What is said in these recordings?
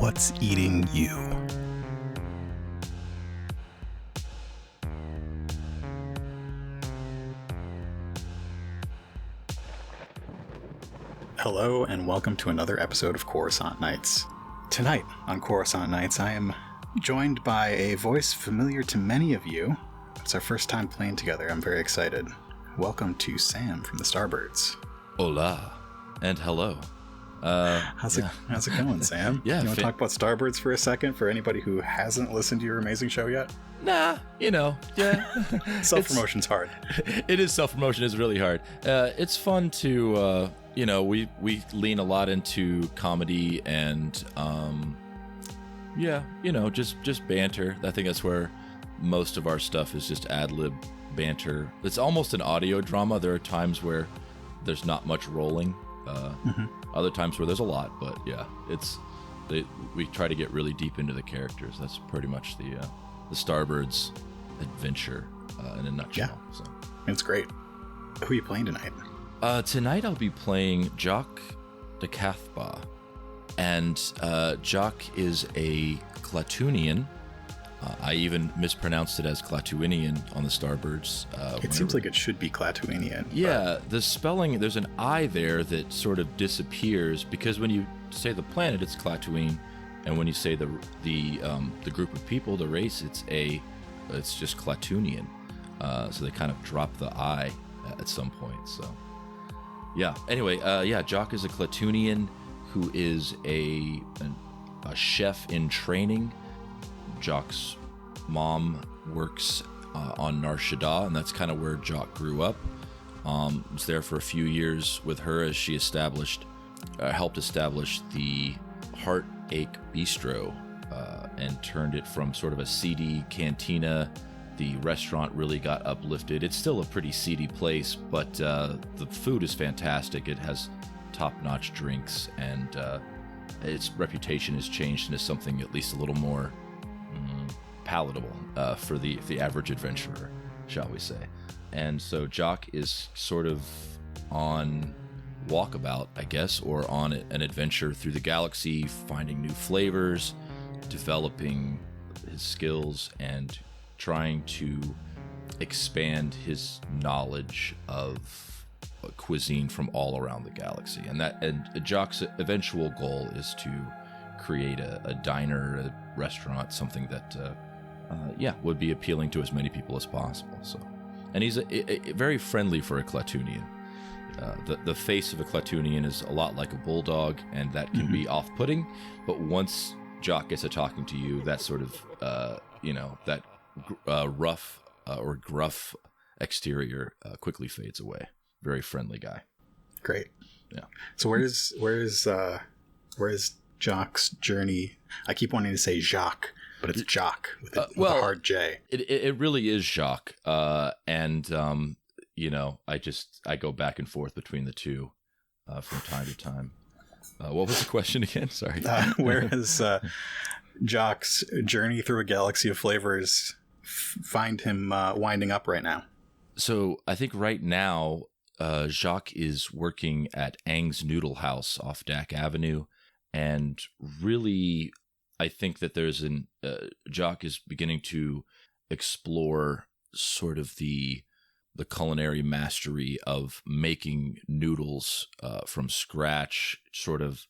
what's eating you. Hello and welcome to another episode of Coruscant Nights. Tonight on Coruscant Nights, I am joined by a voice familiar to many of you. It's our first time playing together. I'm very excited. Welcome to Sam from the Starbirds. Hola, and hello. How's it going, Sam? Yeah, you want to talk about Starbirds for a second for anybody who hasn't listened to your amazing show yet? Yeah. Self-promotion's hard. It is. Self-promotion is really hard. It's fun to, we lean a lot into comedy and, just banter. I think that's where most of our stuff is just ad-lib banter. It's almost an audio drama. There are times where there's not much rolling. Other times where there's a lot, but yeah, we try to get really deep into the characters. That's pretty much the Starbirds adventure in a nutshell. Yeah. So It's great. Who are you playing tonight? Tonight I'll be playing Jock de Cathba, and Jock is a Clatoonian. I even mispronounced it as Clatuinian on the Starbirds. It seems like it should be Clatuinian. Yeah, the spelling, there's an I there that sort of disappears because when you say the planet, it's Clatuine, and when you say the group of people, the race, it's just Clatoonian. So they kind of drop the I at some point. So yeah. Anyway, Jock is a Clatoonian who is a chef in training. Jock's mom works on Nar Shaddaa, and that's kind of where Jock grew up. Was there for a few years with her as she helped establish the Heartache Bistro, and turned it from sort of a seedy cantina. The restaurant really got uplifted. It's still a pretty seedy place, but the food is fantastic. It has top-notch drinks, and its reputation has changed into something at least a little more palatable for the average adventurer, shall we say. And so Jock is sort of on walkabout, I guess, or on an adventure through the galaxy, finding new flavors, developing his skills, and trying to expand his knowledge of cuisine from all around the galaxy. And Jock's eventual goal is to create a diner, a restaurant, something that would be appealing to as many people as possible. So, and he's a very friendly for a Clatoonian. The face of a Clatoonian is a lot like a bulldog, and that can be off-putting. But once Jock gets to talking to you, that sort of that rough or gruff exterior quickly fades away. Very friendly guy. Great. Yeah. So where is Jock's journey? I keep wanting to say Jacques, but it's Jock with a hard J. It really is Jacques, and I go back and forth between the two from time to time. What was the question again? Sorry. Where is Jock's journey through a galaxy of flavors find him winding up right now? So I think right now Jacques is working at Ang's Noodle House off Dak Avenue. And really, I think that there's Jock is beginning to explore sort of the culinary mastery of making noodles from scratch, sort of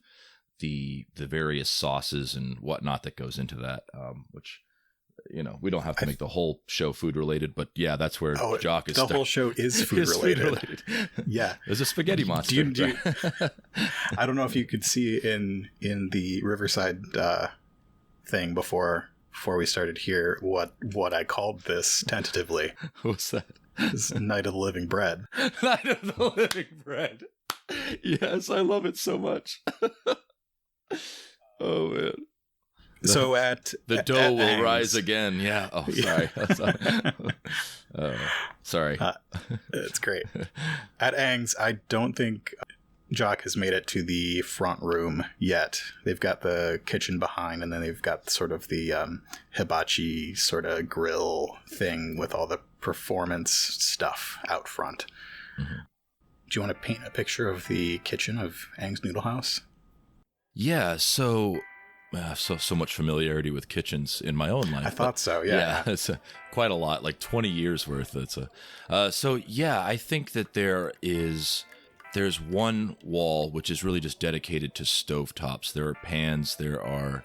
the various sauces and whatnot that goes into that, which, we don't have to make the whole show food related, but yeah, that's where Jock is. The whole show is food related. Yeah. There's a spaghetti monster. I don't know if you could see in the Riverside thing before we started here what I called this tentatively. What's that? This Night of the Living Bread. Night of the Living Bread. Yes, I love it so much. Oh man. So the dough will rise again. Yeah. Oh, sorry. Sorry. It's great. At Ang's, I don't think Jock has made it to the front room yet. They've got the kitchen behind, and then they've got sort of the hibachi sort of grill thing with all the performance stuff out front. Mm-hmm. Do you want to paint a picture of the kitchen of Ang's Noodle House? Yeah, so so much familiarity with kitchens in my own life. I thought so. Yeah. It's quite a lot, like 20 years worth. So yeah, I think that there's one wall which is really just dedicated to stovetops. There are pans. There are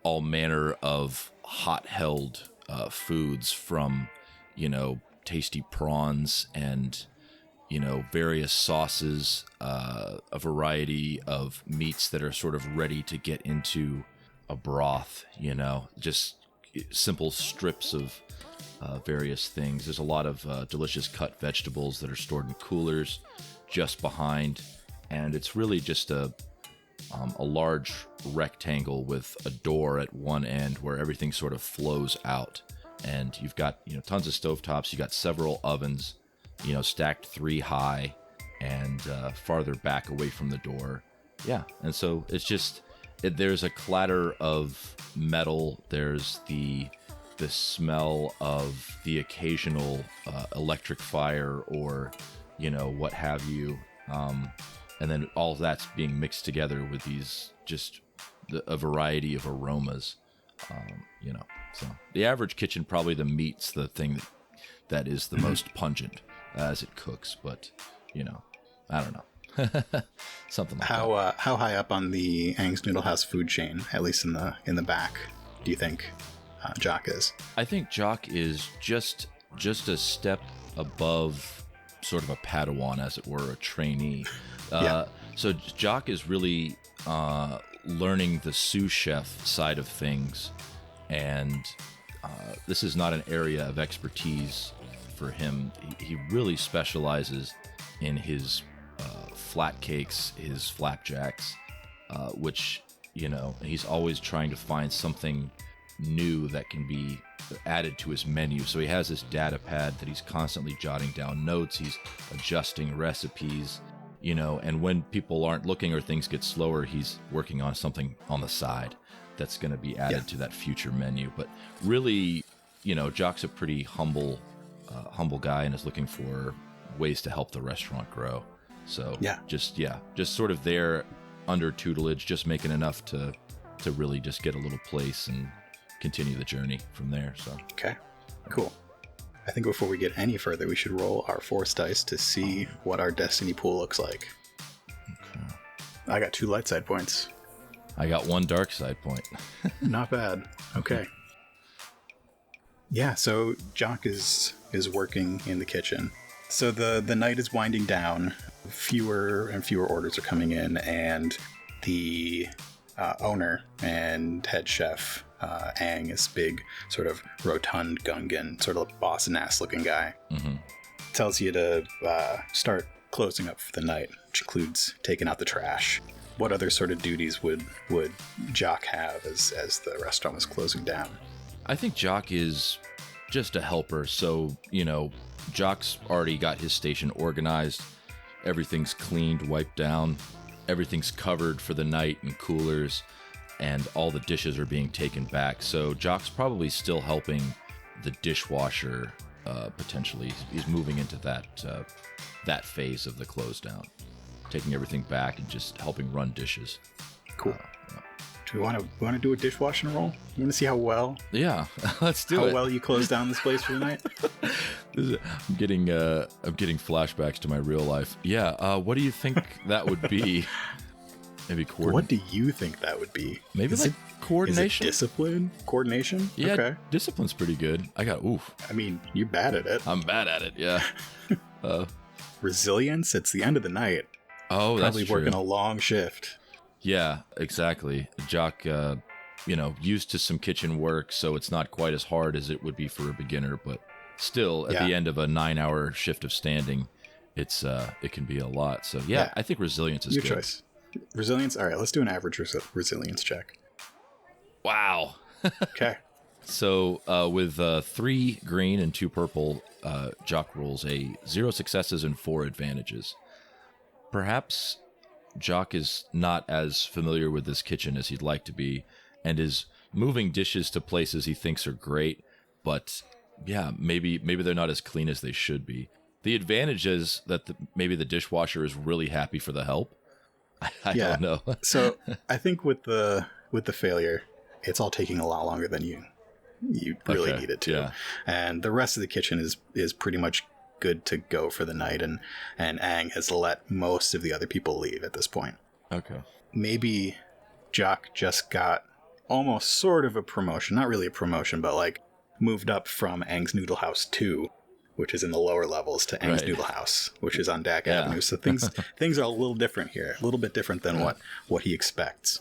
all manner of hot held foods, from tasty prawns and various sauces, a variety of meats that are sort of ready to get into a broth, just simple strips of various things. There's a lot of delicious cut vegetables that are stored in coolers just behind, and it's really just a large rectangle with a door at one end where everything sort of flows out. And you've got tons of stovetops. You got several ovens, stacked 3 high and farther back away from the door. Yeah, and so it's just there's a clatter of metal. There's the smell of the occasional electric fire or what have you, and then all of that's being mixed together with these just a variety of aromas. So the average kitchen, probably the meat's the thing that is the most pungent as it cooks, but I don't know. Something like that. How high up on the Ang's Noodle House food chain, at least in the back, do you think Jock is? I think Jock is just a step above sort of a Padawan, as it were, a trainee. So Jock is really learning the sous chef side of things, and this is not an area of expertise for him. He really specializes in his flat cakes, his flapjacks, which he's always trying to find something new that can be added to his menu. So he has this data pad that he's constantly jotting down notes. He's adjusting recipes, and when people aren't looking or things get slower, he's working on something on the side that's going to be added to that future menu. But really, Jock's a pretty humble guy and is looking for ways to help the restaurant grow. So just sort of there under tutelage, just making enough to really just get a little place and continue the journey from there. So okay, cool. I think before we get any further, we should roll our force dice to see what our destiny pool looks like. Okay. I got 2 light side points. I got 1 dark side point. Not bad. Okay. Yeah, so Jock is working in the kitchen. So the night is winding down. Fewer and fewer orders are coming in, and the owner and head chef, Ang, is big, sort of rotund Gungan, sort of boss-ass looking guy. Mm-hmm. Tells you to start closing up for the night, which includes taking out the trash. What other sort of duties would Jock have as the restaurant was closing down? I think Jock is just a helper. So, Jock's already got his station organized. Everything's cleaned, wiped down. Everything's covered for the night in coolers, and all the dishes are being taken back. So Jock's probably still helping the dishwasher, potentially. He's moving into that phase of the close down, taking everything back and just helping run dishes. Cool. Do we want to do a dishwashing roll? You want to see how well? Yeah, let's do it. How well you close down this place for the night? I'm getting flashbacks to my real life. Yeah. What do you think that would be? Maybe coordination. What do you think that would be? Maybe coordination. Is it discipline? Coordination? Yeah. Okay. Discipline's pretty good. I mean, you're bad at it. I'm bad at it. Yeah. Resilience. It's the end of the night. Oh, that's true. Probably working a long shift. Yeah, exactly. Jock, used to some kitchen work, so it's not quite as hard as it would be for a beginner, but still, at the end of a 9-hour shift of standing, it can be a lot. So, yeah. I think resilience is Your good. choice. Resilience? All right, let's do an average resilience check. Wow. Okay. So, with 3 green and 2 purple, Jock rolls 0 successes and 4 advantages. Perhaps Jock is not as familiar with this kitchen as he'd like to be, and is moving dishes to places he thinks are great, but maybe they're not as clean as they should be. The advantage is that maybe the dishwasher is really happy for the help. I don't know. So I think with the failure, it's all taking a lot longer than you really need it to. Yeah. And the rest of the kitchen is pretty much good to go for the night, and Aang has let most of the other people leave at this point. Okay. Maybe Jock just got almost sort of a promotion, not really a promotion, but like moved up from Aang's Noodle House 2, which is in the lower levels, to Aang's Noodle House, which is on Dak Avenue. So things are a little different here, a little bit different than what he expects.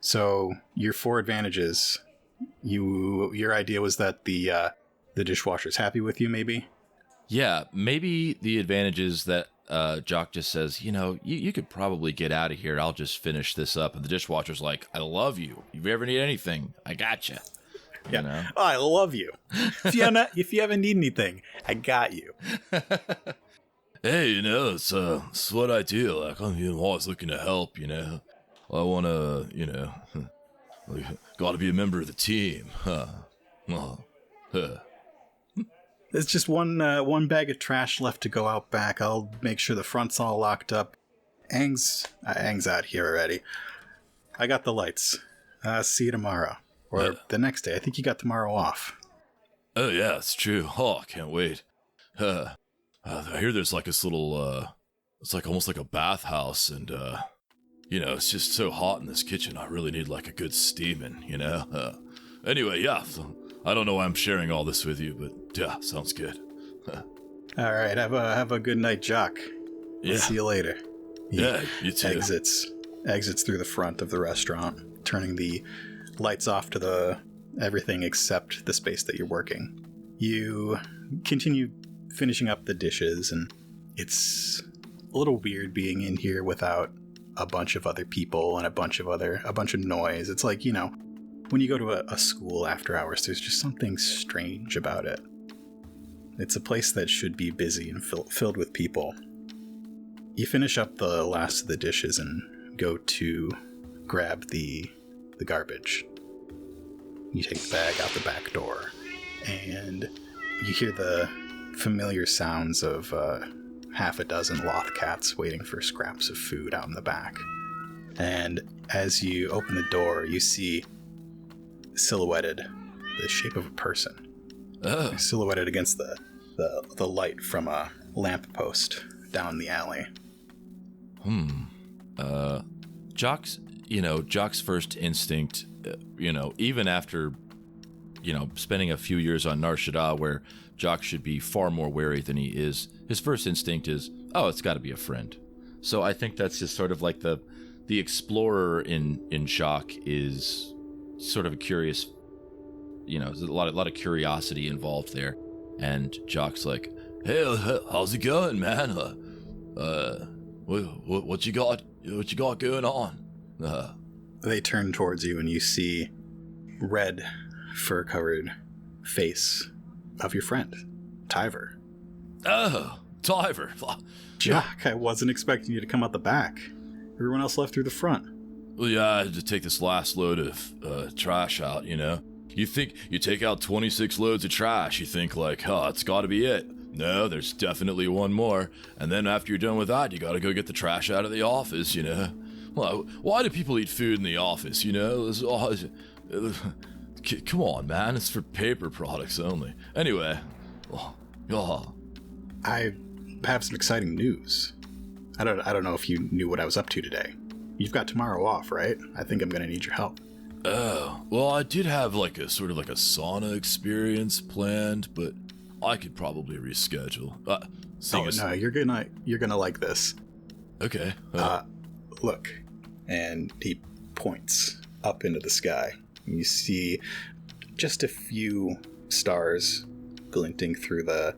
So your 4 advantages, your idea was that the dishwasher's happy with you, maybe? Yeah, maybe the advantage is that Jock just says, you could probably get out of here. I'll just finish this up. And the dishwasher's like, I love you. If you ever need anything, I gotcha. Yeah. Oh, I love you. If you ever need anything, I got you. Hey, it's what I do. Like, I'm always looking to help, I want to, got to be a member of the team. There's just one bag of trash left to go out back. I'll make sure the front's all locked up. Aang's out here already. I got the lights. See you tomorrow. Or the next day. I think you got tomorrow off. Oh, yeah, it's true. Oh, I can't wait. I hear there's like this little, it's like almost like a bathhouse, and, it's just so hot in this kitchen. I really need like a good steaming, Anyway, yeah, I don't know why I'm sharing all this with you, but yeah, sounds good. All right, have a good night, Jock. Yeah. I'll see you later. Yeah, you too. Exits through the front of the restaurant, turning the lights off to everything except the space that you're working. You continue finishing up the dishes, and it's a little weird being in here without a bunch of other people and a bunch of noise. It's like, when you go to a school after hours, there's just something strange about it. It's a place that should be busy and filled with people. You finish up the last of the dishes and go to grab the garbage. You take the bag out the back door, and you hear the familiar sounds of half a dozen loth cats waiting for scraps of food out in the back. And as you open the door, you see silhouetted the shape of a person. Oh. Silhouetted against the light from a lamppost down the alley. Jock's first instinct, even after, spending a few years on Nar Shaddaa, where Jock should be far more wary than he is, his first instinct is, oh, it's got to be a friend. So I think that's just sort of like the explorer in Jock is sort of a curious, there's a lot of curiosity involved there. And Jock's like, hey, how's it going, man? What you got going on? They turn towards you, and you see red, fur-covered face of your friend, Tyver. Oh, Tyver. Jock, I wasn't expecting you to come out the back. Everyone else left through the front. Well, yeah, I had to take this last load of trash out, You think you take out 26 loads of trash, you think like, it's got to be it. No, there's definitely one more. And then after you're done with that, you got to go get the trash out of the office, Well, why do people eat food in the office, Come on, man, it's for paper products only. Anyway, I have some exciting news. I don't know if you knew what I was up to today. You've got tomorrow off, right? I think I'm going to need your help. Oh, well, I did have like a sort of like a sauna experience planned, but I could probably reschedule. No, you're gonna like this. Okay. Look, and he points up into the sky. You see just a few stars glinting through the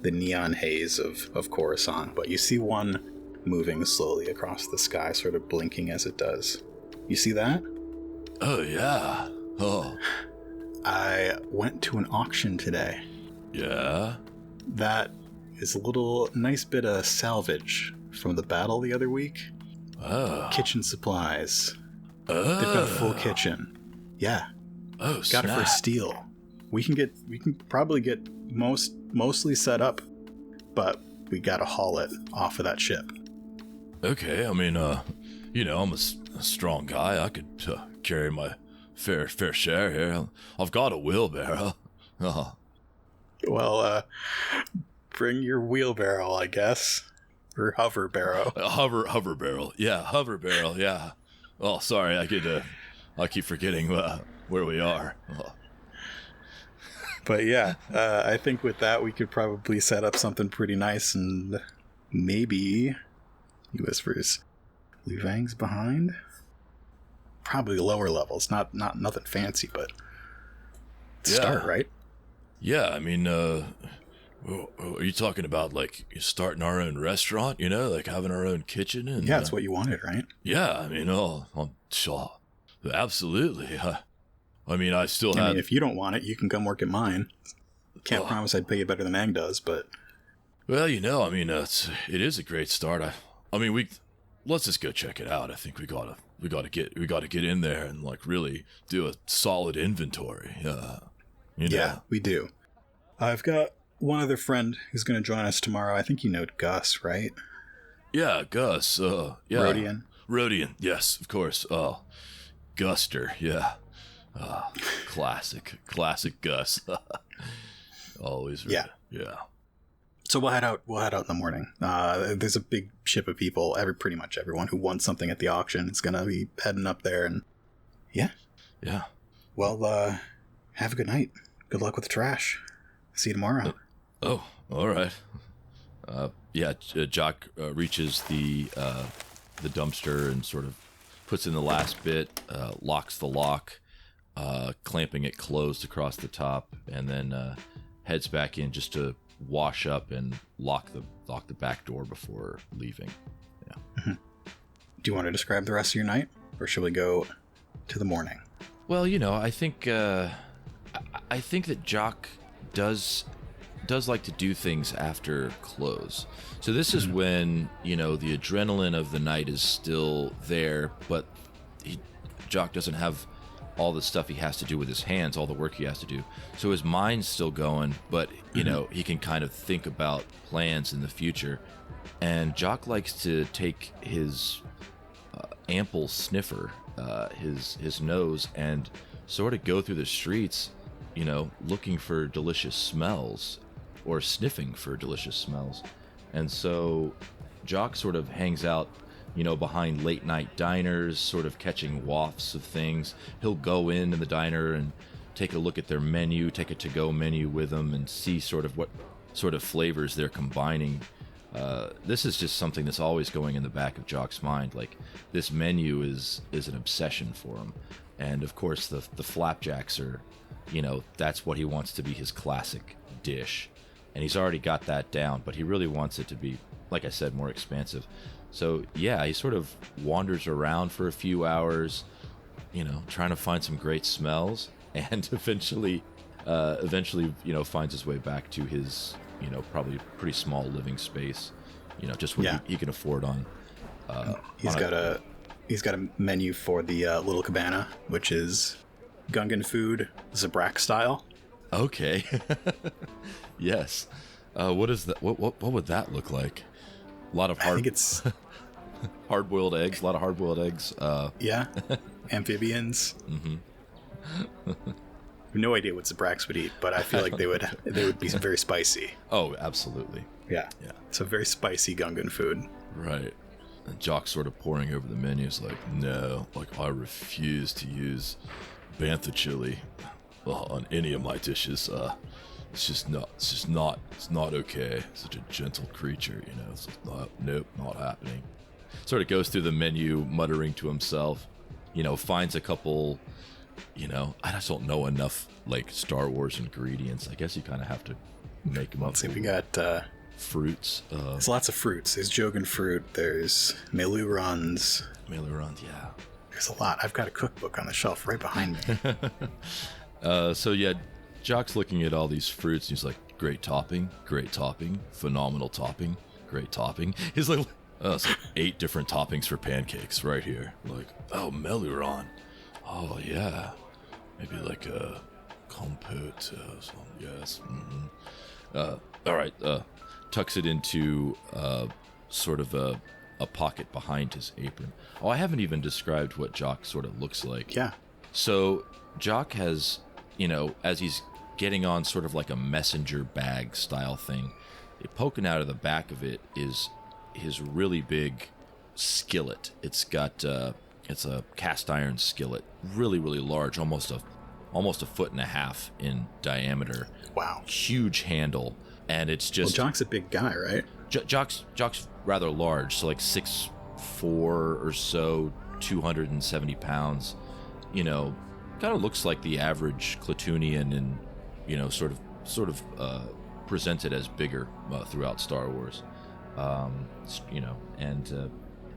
neon haze of Coruscant, but you see one moving slowly across the sky, sort of blinking as it does. You see that? Oh, yeah. Oh. I went to an auction today. Yeah? That is a little nice bit of salvage from the battle the other week. Oh. Kitchen supplies. Oh. They've got a full kitchen. Yeah. Oh, got it for a steal. We can probably get mostly set up, but we gotta haul it off of that ship. Okay, I mean, I'm a strong guy. I could carry my fair share here. I've got a wheelbarrow. Well, bring your wheelbarrow, I guess. Or hover barrow. Hover barrel. Yeah, hover barrel, yeah. Oh, sorry, I keep forgetting where we are. Oh. But yeah, I think with that we could probably set up something pretty nice, and maybe, he whispers, leave Angs behind? Probably lower levels, not nothing fancy, but start, right? Yeah, I mean, are you talking about, like, starting our own restaurant, like having our own kitchen? And yeah, that's what you wanted, right? Yeah, I mean, sure. Absolutely. I mean, I mean, if you don't want it, you can come work at mine. Can't promise I'd pay you better than Ang does, but... Well, I mean, it is a great start. I mean, let's just go check it out. I think we gotta get in there and, like, really do a solid inventory. Yeah, we do. I've got one other friend who's going to join us tomorrow. I think you know Gus, right? Yeah, Gus. Yeah. Rodian, yes, of course. Guster, yeah. Classic Gus. Always. Yeah. So we'll head out in the morning. There's a big ship of people. Pretty much everyone who won something at the auction is going to be heading up there, and yeah. Well, have a good night. Good luck with the trash. See you tomorrow. Oh, all right. Jock reaches the dumpster and sort of puts in the last bit, locks the lock, clamping it closed across the top, and then heads back in just to wash up and lock the back door before leaving. Yeah. Mm-hmm. Do you want to describe the rest of your night, or should we go to the morning? Well, I think that Jock does like to do things after close. So this is when, the adrenaline of the night is still there, but Jock doesn't have all the stuff he has to do with his hands, all the work he has to do. So his mind's still going, but, he can kind of think about plans in the future. And Jock likes to take his ample sniffer, his nose, and sort of go through the streets, looking for delicious smells or sniffing for delicious smells. And so Jock sort of hangs out, behind late night diners, sort of catching wafts of things. He'll go into the diner and take a look at their menu, take a to-go menu with them, and see sort of what sort of flavors they're combining. This is just something that's always going in the back of Jock's mind. Like, this menu is an obsession for him. And of course the flapjacks are, that's what he wants to be his classic dish. And he's already got that down, but he really wants it to be, like I said, more expansive. So yeah, he sort of wanders around for a few hours, trying to find some great smells, and eventually, finds his way back to his, probably pretty small living space, just what he can afford on. He's got a menu for the little cabana, which is Gungan food, Zabrak style. Okay. Yes. What is that? What would that look like? A lot of I think it's hard-boiled eggs. A lot of hard-boiled eggs. Yeah. Amphibians. Mm-hmm. I have no idea what Zabraks would eat, but I feel like they would be very spicy. Oh, absolutely. Yeah. So very spicy Gungan food. Right. And Jock's sort of poring over the menu. It's like, no, I refuse to use bantha chili on any of my dishes. It's not okay. Such a gentle creature, It's just not happening. Sort of goes through the menu, muttering to himself. Finds a couple. I just don't know enough like Star Wars ingredients. I guess you kind of have to make them up. Let's see, we got fruits. There's lots of fruits. There's Jogan fruit. There's Melurons. Yeah. There's a lot. I've got a cookbook on the shelf right behind me. So yeah, Jock's looking at all these fruits, and he's like, great topping, phenomenal topping, great topping. He's like, it's like 8 different toppings for pancakes right here. Like, oh, Meluron. Oh, yeah. Maybe like a compote. Yes. Mm-hmm. All right. Tucks it into sort of a pocket behind his apron. Oh, I haven't even described what Jock sort of looks like. Yeah. So Jock has, as he's getting on sort of like a messenger bag style thing, poking out of the back of it is his really big skillet. It's got it's a cast iron skillet, really, really large, almost a 1.5 feet in diameter. Wow. Huge handle, and it's just... Well, Jock's a big guy, right? Jock's rather large, so like 6'4" or so, 270 pounds. Kind of looks like the average Klatooinian, and sort of presented as bigger throughout Star Wars.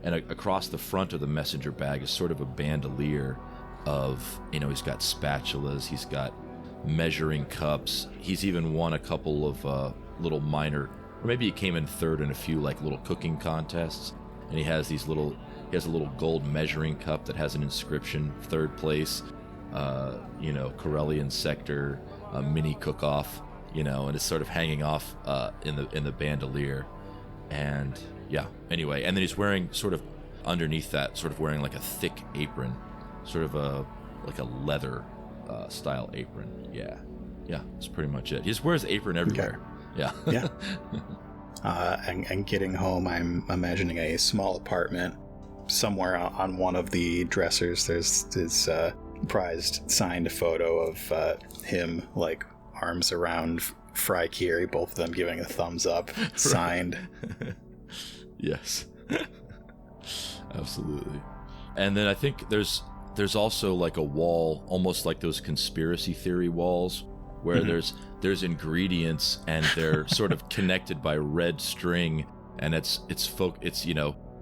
And across the front of the messenger bag is sort of a bandolier of, he's got spatulas, he's got measuring cups, he's even won a couple of little minor, or maybe he came in third in a few like little cooking contests, and he has a little gold measuring cup that has an inscription, third place, Corellian sector, mini cook-off, and it's sort of hanging off in the bandolier. And yeah, anyway, and then he's wearing sort of underneath that, sort of wearing like a thick apron, sort of like a leather style apron. Yeah, that's pretty much it. He just wears the apron everywhere. Okay. Yeah. And getting home, I'm imagining a small apartment. Somewhere on one of the dressers, there's this prized signed photo of him, like arms around Fry Kiri, both of them giving a thumbs up, signed. Yes. Absolutely. And then I think there's also like a wall, almost like those conspiracy theory walls, where there's ingredients and they're sort of connected by red string, and it's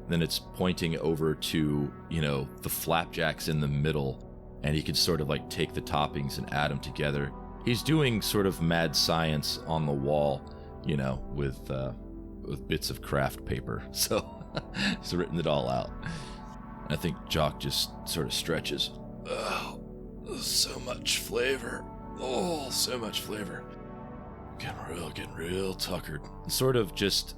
then it's pointing over to the flapjacks in the middle, and you can sort of like take the toppings and add them together. He's doing sort of mad science on the wall, with bits of craft paper. So he's written it all out. I think Jock just sort of stretches. Oh, so much flavor. Oh, so much flavor. Getting real tuckered. Sort of just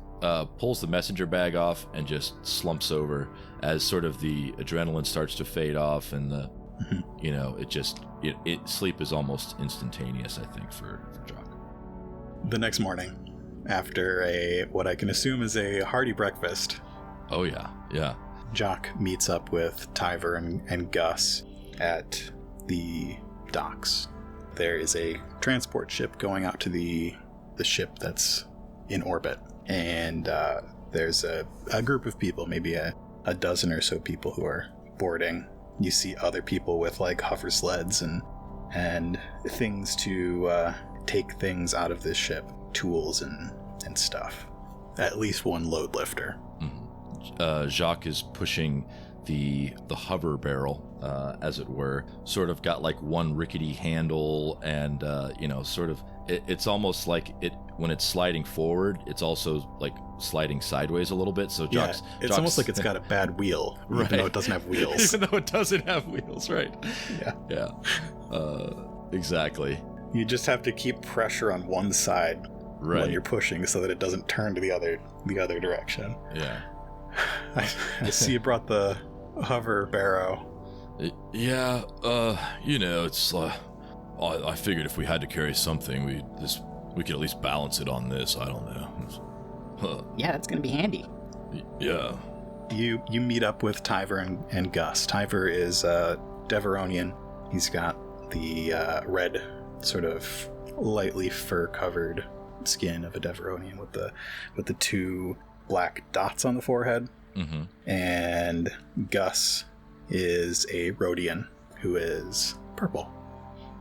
pulls the messenger bag off and just slumps over as sort of the adrenaline starts to fade off, and the sleep is almost instantaneous, I think, for Jock. The next morning, after what I can assume is a hearty breakfast. Oh yeah. Jock meets up with Tyver and Gus at the docks. There is a transport ship going out to the ship that's in orbit, and there's a group of people, maybe a dozen or so people who are boarding. You see other people with like hover sleds and things to take things out of this ship, tools and stuff. At least one load lifter. Mm-hmm. Jacques is pushing the hover barrel, as it were. Sort of got like one rickety handle, and sort of it's almost like it when it's sliding forward, it's also like sliding sideways a little bit. So Jock's almost like it's got a bad wheel, right. Even though it doesn't have wheels. Even though it doesn't have wheels, right? Yeah. Exactly. You just have to keep pressure on one side when you're pushing, so that it doesn't turn to the other direction. Yeah. I see you brought the hover barrow. Yeah. It's. I figured if we had to carry something, we could at least balance it on this. I don't know. Yeah, that's gonna be handy. Yeah. You meet up with Tyver and Gus. Tyver is Deveronian. He's got the red, sort of lightly fur-covered skin of a Deveronian with the two black dots on the forehead. Mm-hmm. And Gus is a Rhodian who is purple.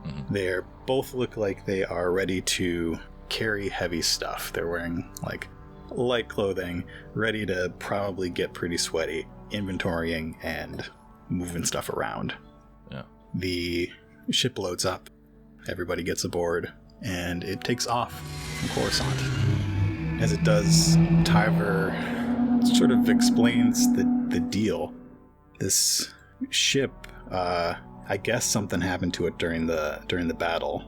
Mm-hmm. They both look like they are ready to carry heavy stuff. They're wearing like light clothing, ready to probably get pretty sweaty, inventorying and moving stuff around. Yeah. The ship loads up, everybody gets aboard, and it takes off from Coruscant. As it does, Tyver sort of explains the deal. This ship, I guess something happened to it during the battle.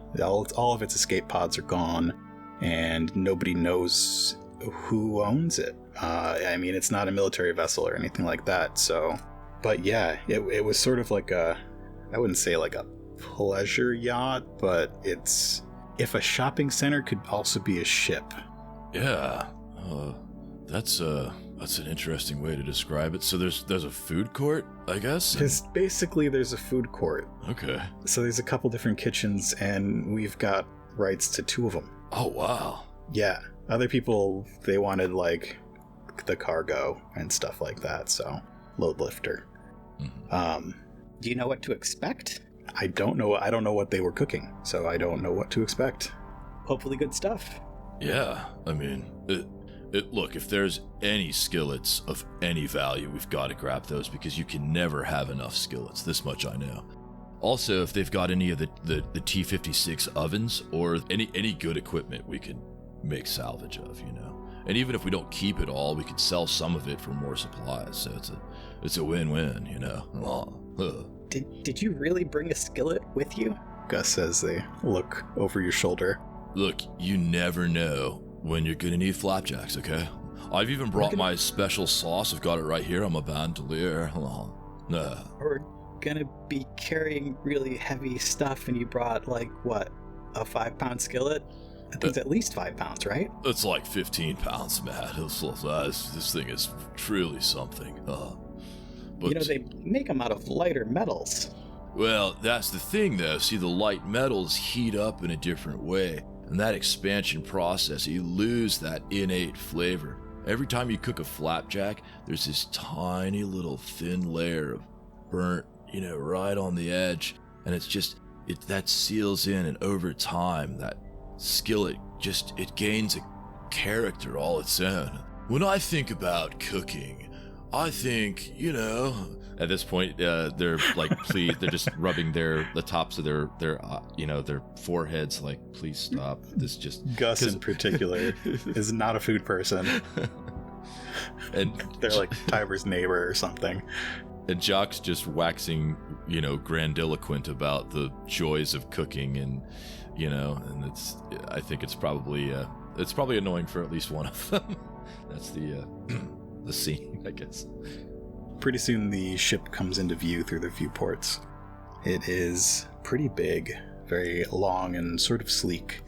All of its escape pods are gone, and nobody knows who owns it. It's not a military vessel or anything like that. So, but yeah, it was sort of like a I wouldn't say like a pleasure yacht, but it's if a shopping center could also be a ship. Yeah, that's an interesting way to describe it. So there's a food court, I guess? There's a food court. Okay. So there's a couple different kitchens, and we've got rights to 2 of them. Oh, wow. Yeah. Other people, they wanted, like, the cargo and stuff like that, so load lifter. Mm-hmm. Do you know what to expect? I don't know what they were cooking, so I don't know what to expect. Hopefully good stuff. Yeah, I mean, look, if there's any skillets of any value, we've got to grab those because you can never have enough skillets. This much I know. Also, if they've got any of the T-56 ovens or any good equipment we could make salvage of, you know. And even if we don't keep it all, we could sell some of it for more supplies. So it's a win-win, you know. Did you really bring a skillet with you? Gus says they look over your shoulder. Look, you never know when you're gonna need flapjacks, okay? I've even brought my special sauce. I've got it right here on my bandolier. We're gonna be carrying really heavy stuff, and you brought, like, what, a 5-pound skillet? I think it's at least 5 pounds, right? It's like 15 pounds, man. This thing is truly something. But, you know, they make them out of lighter metals. Well, that's the thing, though. See, the light metals heat up in a different way. And that expansion process, you lose that innate flavor. Every time you cook a flapjack, there's this tiny little thin layer of burnt, you know, right on the edge. And it's just, that seals in, and over time, that skillet it gains a character all its own. When I think about cooking, I think, you know... At this point, they're like, please, they're just rubbing the tops of their foreheads, like, please stop. This just... Gus in particular is not a food person. And they're like Tyber's neighbor or something. And Jock's just waxing, you know, grandiloquent about the joys of cooking, and, you know, and I think it's probably annoying for at least one of them. That's the scene, I guess. Pretty soon the ship comes into view through the viewports. It is pretty big, very long and sort of sleek.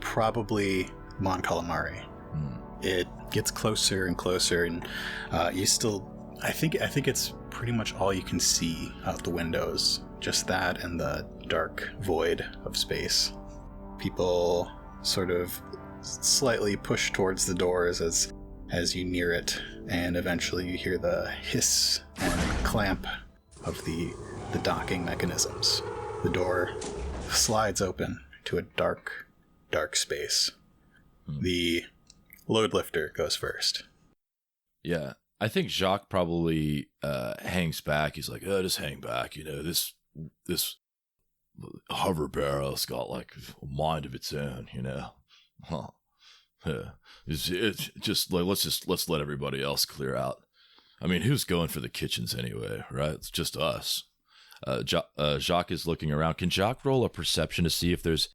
Probably Mon Calamari. It gets closer and closer, and you still... I think it's pretty much all you can see out the windows. Just that and the dark void of space. People sort of slightly push towards the doors as you near it, and eventually you hear the hiss and clamp of the docking mechanisms. The door slides open to a dark, dark space. The load lifter goes first. Yeah, I think Jacques probably hangs back. He's like, oh, just hang back. You know, this hover barrel's got like a mind of its own, you know. Huh. Yeah. It's just like, let's let everybody else clear out. I mean, who's going for the kitchens anyway, right? It's just us. Jacques is looking around. Can Jacques roll a perception to see if there's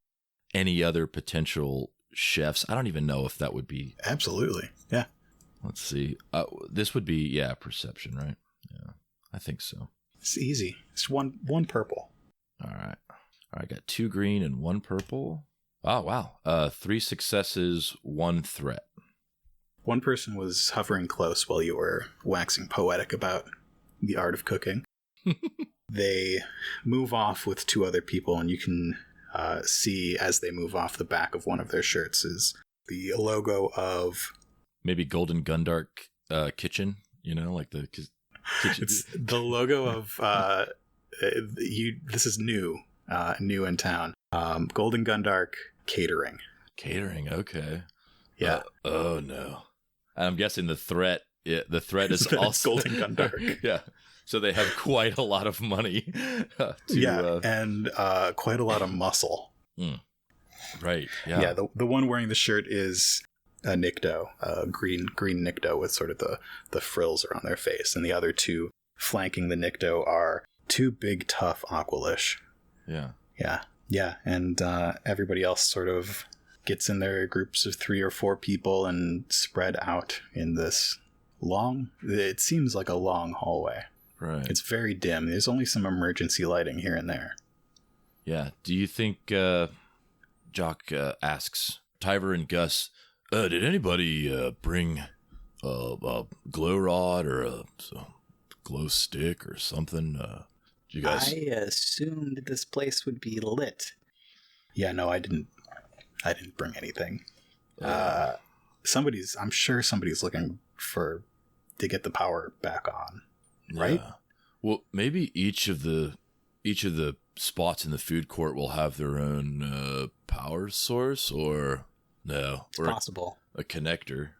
any other potential chefs? I don't even know if that would be... Absolutely, yeah. Let's see. This would be, perception, right? Yeah, I think so. It's easy. It's one purple. All right. I got 2 green and 1 purple. Oh, wow. 3 successes, 1 threat. One person was hovering close while you were waxing poetic about the art of cooking. They move off with 2 other people, and you can see as they move off, the back of one of their shirts is the logo of... Maybe Golden Gundark Kitchen, you know, like the kitchen. It's the logo of... This is new in town. Golden Gundark Catering. Catering, okay. Yeah. Oh no. I'm guessing the threat is also Golden Gundark. Yeah. So they have quite a lot of money. And quite a lot of muscle. Right. Yeah. Yeah. The one wearing the shirt is a Nikto, a green Nikto with sort of the frills around their face, and the other 2 flanking the Nikto are 2 big, tough Aqualish. Yeah. Yeah. Yeah. And everybody else sort of gets in their groups of 3 or 4 people and spread out in this it seems like a long hallway. Right. It's very dim. There's only some emergency lighting here and there. Yeah. Do you think, Jock asks, Tyver and Gus, did anybody bring a glow rod or a glow stick or something? You guys? I assumed this place would be lit. Yeah, no, I didn't bring anything. I'm sure somebody's looking to get the power back on, right? Yeah. Well, maybe each of the spots in the food court will have their own power source, or no, It's or possible. a connector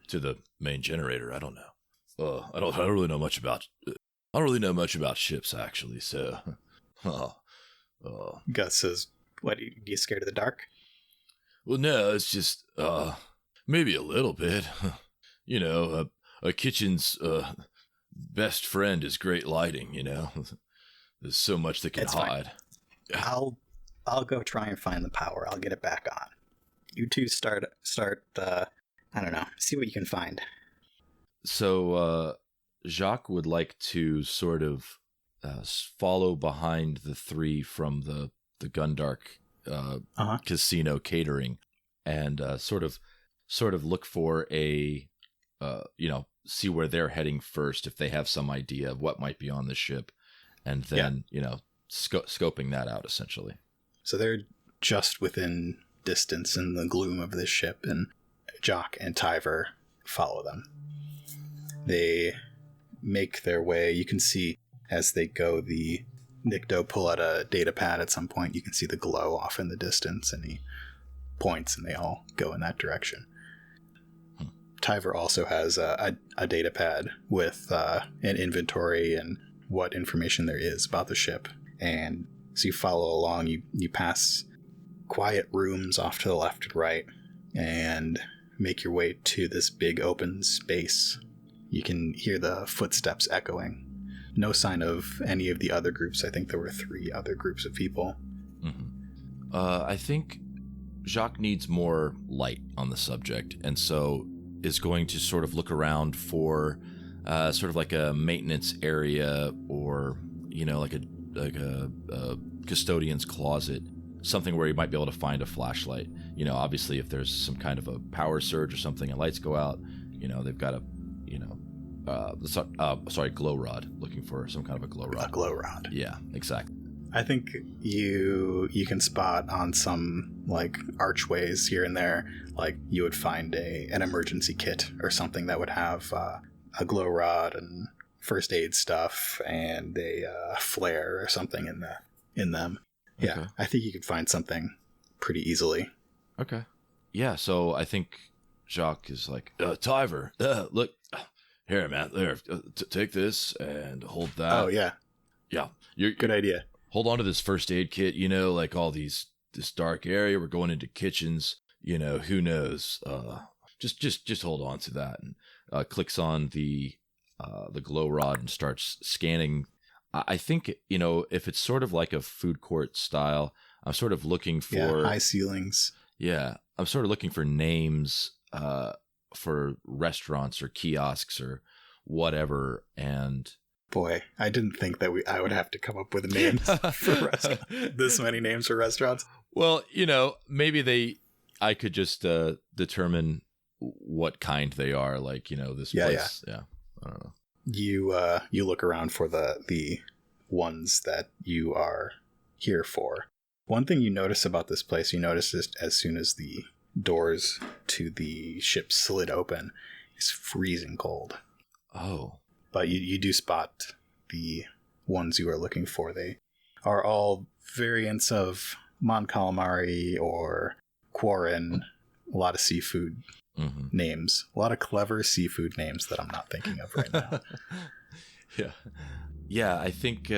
to the main generator. I don't know. I don't really know much about. I don't really know much about ships, actually. So, Gus says, "What? Are you scared of the dark?" well, no, it's just maybe a little bit. You know, a kitchen's best friend is great lighting. You know, there's so much that can It's fine. hide. I'll go try and find the power. I'll get it back on. You two start. I don't know. See what you can find. So Jacques would like to sort of follow behind the three from the Gundark casino catering, and sort of look for a see where they're heading first, if they have some idea of what might be on the ship, and then scoping that out essentially. So they're just within distance in the gloom of this ship, and Jock and Tyver follow them. They make their way. You can see as they go, the Nikto pull out a data pad at some point. You can see the glow off in the distance, and he points, and they all go in that direction. Tyver also has a data pad with an inventory and what information there is about the ship. And as you follow along, you pass quiet rooms off to the left and right, and make your way to this big open space. You can hear the footsteps echoing. No sign of any of the other groups. I think there were 3 other groups of people. Mm-hmm. I think Jacques needs more light on the subject, and so is going to sort of look around for sort of like a maintenance area, or like a custodian's closet, something where you might be able to find a flashlight. Obviously if there's some kind of a power surge or something and lights go out, they've got a glow rod, looking for some kind of a glow rod. A glow rod. Yeah, exactly. I think you can spot on some like archways here and there, like you would find an emergency kit or something that would have a glow rod and first aid stuff and a flare or something in them. Yeah, okay. I think you could find something pretty easily. Okay. Yeah, so I think Jacques is like, Tyver, look, here, man, there, take this and hold that. Oh, yeah. Yeah. Good idea. Hold on to this first aid kit, like all this dark area. We're going into kitchens, who knows? Just hold on to that. And clicks on the glow rod and starts scanning. I think, if it's sort of like a food court style, I'm sort of looking for high ceilings. Yeah. I'm sort of looking for names for restaurants or kiosks or whatever. And boy, I didn't think that I would have to come up with names for restaurants. This many names for restaurants. Well, maybe I could just determine what kind they are. Like, this place. Yeah. I don't know. You look around for the ones that you are here for. One thing you notice about this place, you notice this as soon as the doors to the ship slid open, is freezing cold. Oh. But you do spot the ones you are looking for. They are all variants of Mon Calamari or Quarren. A lot of seafood names. A lot of clever seafood names that I'm not thinking of right now. Yeah. Yeah, I think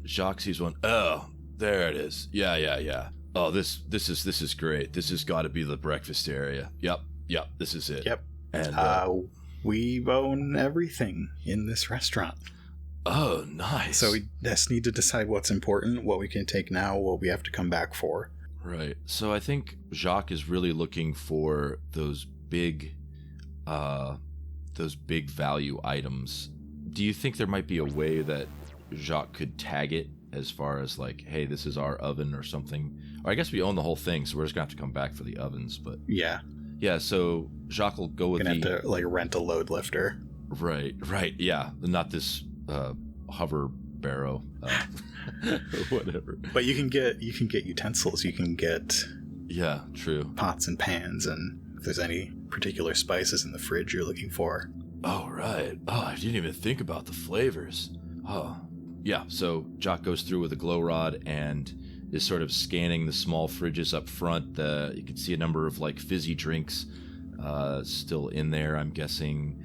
Jacques sees one. Oh, there it is. Yeah. Oh, this is great. This has got to be the breakfast area. Yep, this is it. Yep. And we own everything in this restaurant. Oh, nice. So we just need to decide what's important, what we can take now, what we have to come back for. Right. So I think Jacques is really looking for those big value items do you think there might be a way that Jacques could tag it as far as like, hey, this is our oven or something? Or I guess we own the whole thing, so we're just gonna have to come back for the ovens. But yeah, so Jacques will go with have to like rent a load lifter. Right, yeah, not this hover barrow, or whatever. But you can get utensils. You can get true, pots and pans, and if there's any particular spices in the fridge you're looking for. Oh right. Oh, I didn't even think about the flavors. Oh, yeah. So Jacques goes through with a glow rod and is sort of scanning the small fridges up front. You can see a number of like fizzy drinks still in there, I'm guessing.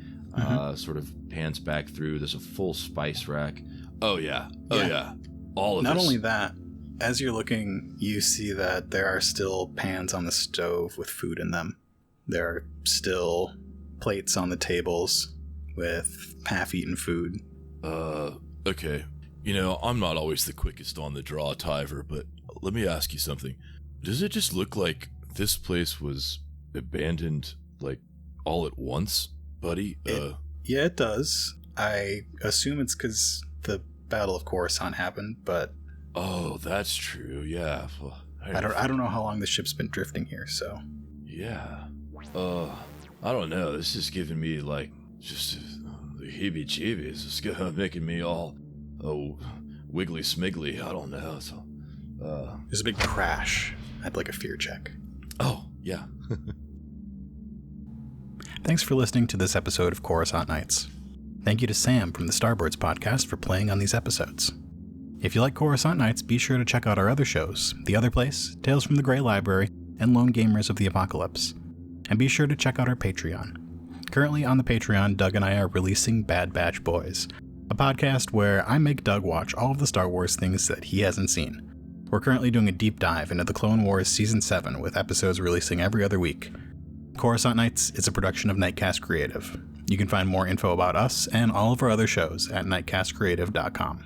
Sort of pans back through. There's a full spice rack. Oh yeah. All of Not this. only that, as you're looking, you see that there are still pans on the stove with food in them. There are still plates on the tables with half-eaten food. Okay. I'm not always the quickest on the draw, Tyver, but let me ask you something. Does it just look like this place was abandoned, like, all at once, buddy? Yeah, it does. I assume it's because the Battle of Coruscant happened, but... Oh, that's true, yeah. Well, I don't know how long the ship's been drifting here, so... Yeah. I don't know. This is giving me, like, just the heebie-jeebies. It's making me all, wiggly smiggly. I don't know. So, there's a big crash. I'd like a fear check. Oh, yeah. Thanks for listening to this episode of Coruscant Nights. Thank you to Sam from the Starboards podcast for playing on these episodes. If you like Coruscant Nights, be sure to check out our other shows, The Other Place, Tales from the Grey Library, and Lone Gamers of the Apocalypse. And be sure to check out our Patreon. Currently on the Patreon, Doug and I are releasing Bad Batch Boys, a podcast where I make Doug watch all of the Star Wars things that he hasn't seen. We're currently doing a deep dive into the Clone Wars Season 7 with episodes releasing every other week. Coruscant Nights is a production of Nightcast Creative. You can find more info about us and all of our other shows at nightcastcreative.com.